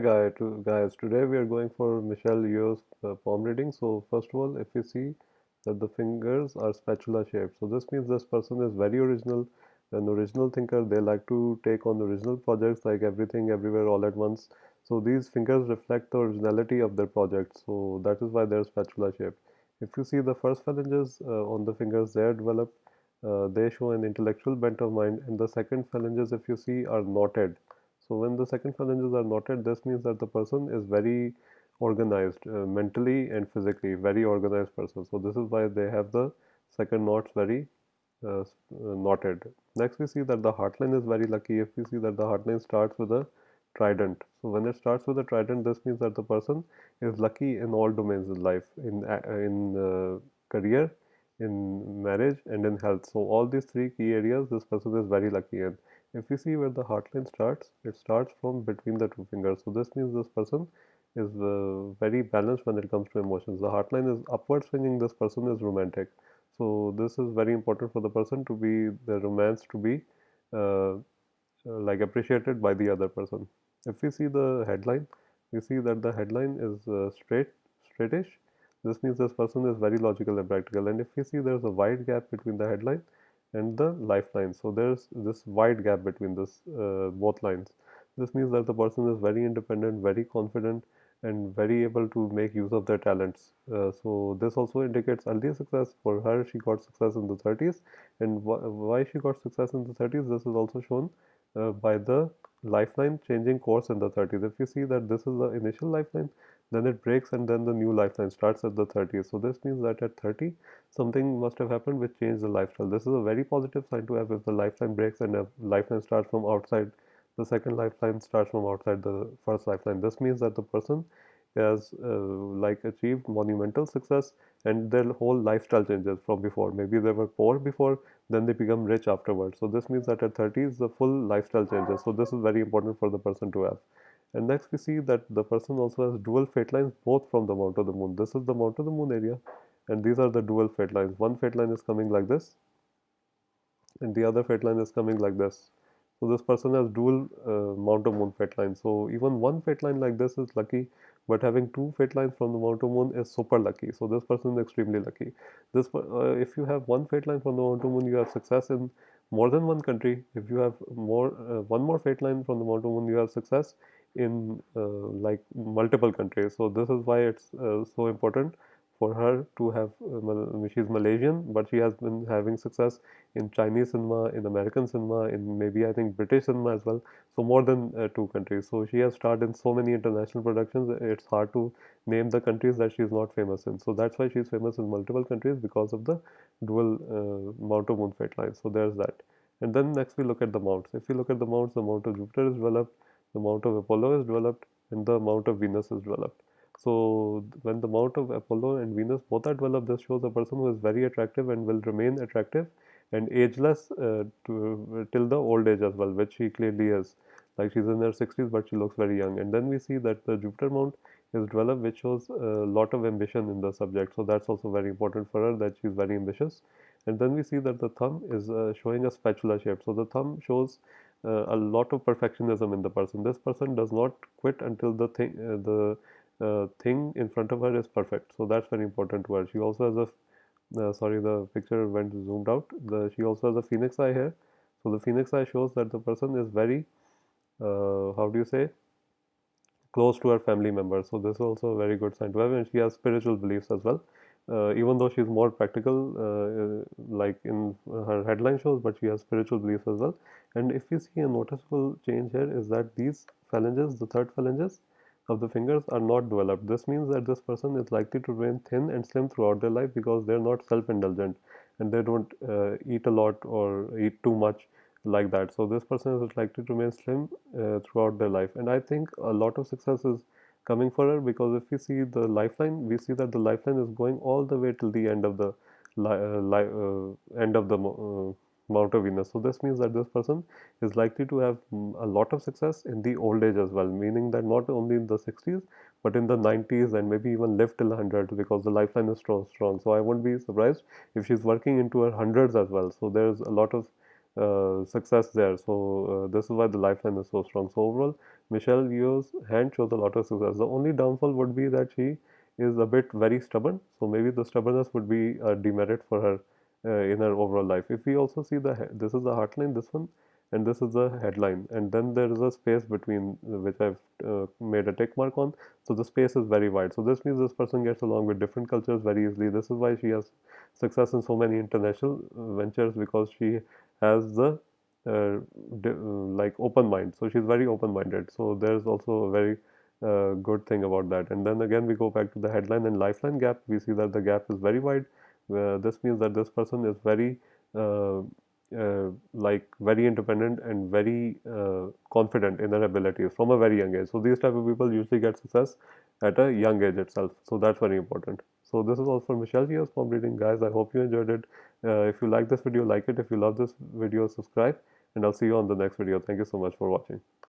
Guys, today we are going for Michelle Yeoh's palm reading. So first of all, if you see that the fingers are spatula shaped, so this means this person is very original, an original thinker. They like to take on original projects like everything, everywhere, all at once. So these fingers reflect the originality of their projects. So that is why they're spatula shaped. If you see the first phalanges on the fingers, they are developed. They show an intellectual bent of mind, and the second phalanges, if you see, are knotted. So when the second phalanges are knotted, this means that the person is very organized mentally and physically, very organized person. So this is why they have the second knots very knotted. Next, we see that the heartline is very lucky. If we see that the heartline starts with a trident. So when it starts with a trident, this means that the person is lucky in all domains of life, in career, in marriage, and in health. So all these three key areas, this person is very lucky in. If we see where the heartline starts, it starts from between the two fingers. So this means this person is very balanced when it comes to emotions. The heartline is upward swinging. This person is romantic. So this is very important for the person to be the romance to be uh, like appreciated by the other person. If we see the headline, we see that the headline is straightish. This means this person is very logical and practical. And if we see there's a wide gap between the headline and the lifeline, so there's this wide gap between this both lines. This means that the person is very independent, very confident, and very able to make use of their talents. So this also indicates early success. For her, she got success in the 30s, and why she got success in the 30s, this is also shown by the lifeline changing course in the 30s. If you see that this is the initial lifeline, then it breaks and then the new lifeline starts at the 30s. So this means that at 30, something must have happened which changed the lifestyle. This is a very positive sign to have if the lifeline breaks and a lifeline starts from outside. The second lifeline starts from outside the first lifeline. This means that the person has like achieved monumental success and their whole lifestyle changes from before. Maybe they were poor before, then they become rich afterwards. So this means that at 30s the full lifestyle changes. So this is very important for the person to have. And next we see that the person also has dual fate lines both from the mount of the moon. This is the mount of the moon area, and these are the dual fate lines. One fate line is coming like this, and the other fate line is coming like this. So this person has dual mount of moon fate line. So even one fate line like this is lucky, but having two fate lines from the mount of moon is super lucky. So this person is extremely lucky. If you have one fate line from the mount of moon, you have success in more than one country. If you have one more fate line from the mount of moon, you have success in like multiple countries. So this is why it's so important for her to have. She's Malaysian, but she has been having success in Chinese cinema, in American cinema, in maybe I think British cinema as well. So more than two countries. So she has starred in so many international productions. It's hard to name the countries that she's not famous in. So that's why she's famous in multiple countries because of the dual Mount of Moon fate line. So there's that. And then next we look at the mounts. If we look at the mounts, the Mount of Jupiter is developed, the Mount of Apollo is developed, and the Mount of Venus is developed. So when the Mount of Apollo and Venus both are developed, this shows a person who is very attractive and will remain attractive and ageless till the old age as well, which she clearly is. Like she's in her 60s, but she looks very young. And then we see that the Jupiter mount is developed, which shows a lot of ambition in the subject. So that's also very important for her that she's very ambitious. And then we see that the thumb is showing a spatula shape. So the thumb shows a lot of perfectionism in the person. This person does not quit until the thing in front of her is perfect. So that's very important to her. She also has a sorry, the picture went zoomed out. She also has a phoenix eye here. So the phoenix eye shows that the person is very, how do you say, close to her family members. So this is also a very good sign to have, and she has spiritual beliefs as well. Even though she's more practical, like in her headline shows, but she has spiritual beliefs as well. And if you see a noticeable change here is that these phalanges, the third phalanges of the fingers, are not developed. This means that this person is likely to remain thin and slim throughout their life because they're not self-indulgent and they don't eat a lot or eat too much like that. So this person is likely to remain slim throughout their life, and I think a lot of success is coming for her because if we see the lifeline, we see that the lifeline is going all the way till the end of the end of the Mount of Venus. So this means that this person is likely to have a lot of success in the old age as well, meaning that not only in the 60s but in the 90s and maybe even live till 100 because the lifeline is strong. So I won't be surprised if she's working into her hundreds as well. So there's a lot of success there. So this is why the lifeline is so strong. So overall, Michelle Yeoh's hand shows a lot of success. The only downfall would be that she is a bit very stubborn. So maybe the stubbornness would be a demerit for her in her overall life. If we also see this is the heartline, this one, and this is the headline, and then there is a space between which I've made a tick mark on. So the space is very wide. So this means this person gets along with different cultures very easily. This is why she has success in so many international ventures, because she has the uh, like open mind. So she's very open minded. So there's also a very good thing about that. And then again we go back to the headline and lifeline gap. We see that the gap is very wide. This means that this person is very uh, like very independent and very confident in their abilities from a very young age. So these type of people usually get success at a young age itself. So that's very important. So this is all for Michelle Yeoh's palm reading, guys. I hope you enjoyed it. If you like this video, like it. If you love this video, subscribe, and I'll see you on the next video. Thank you so much for watching.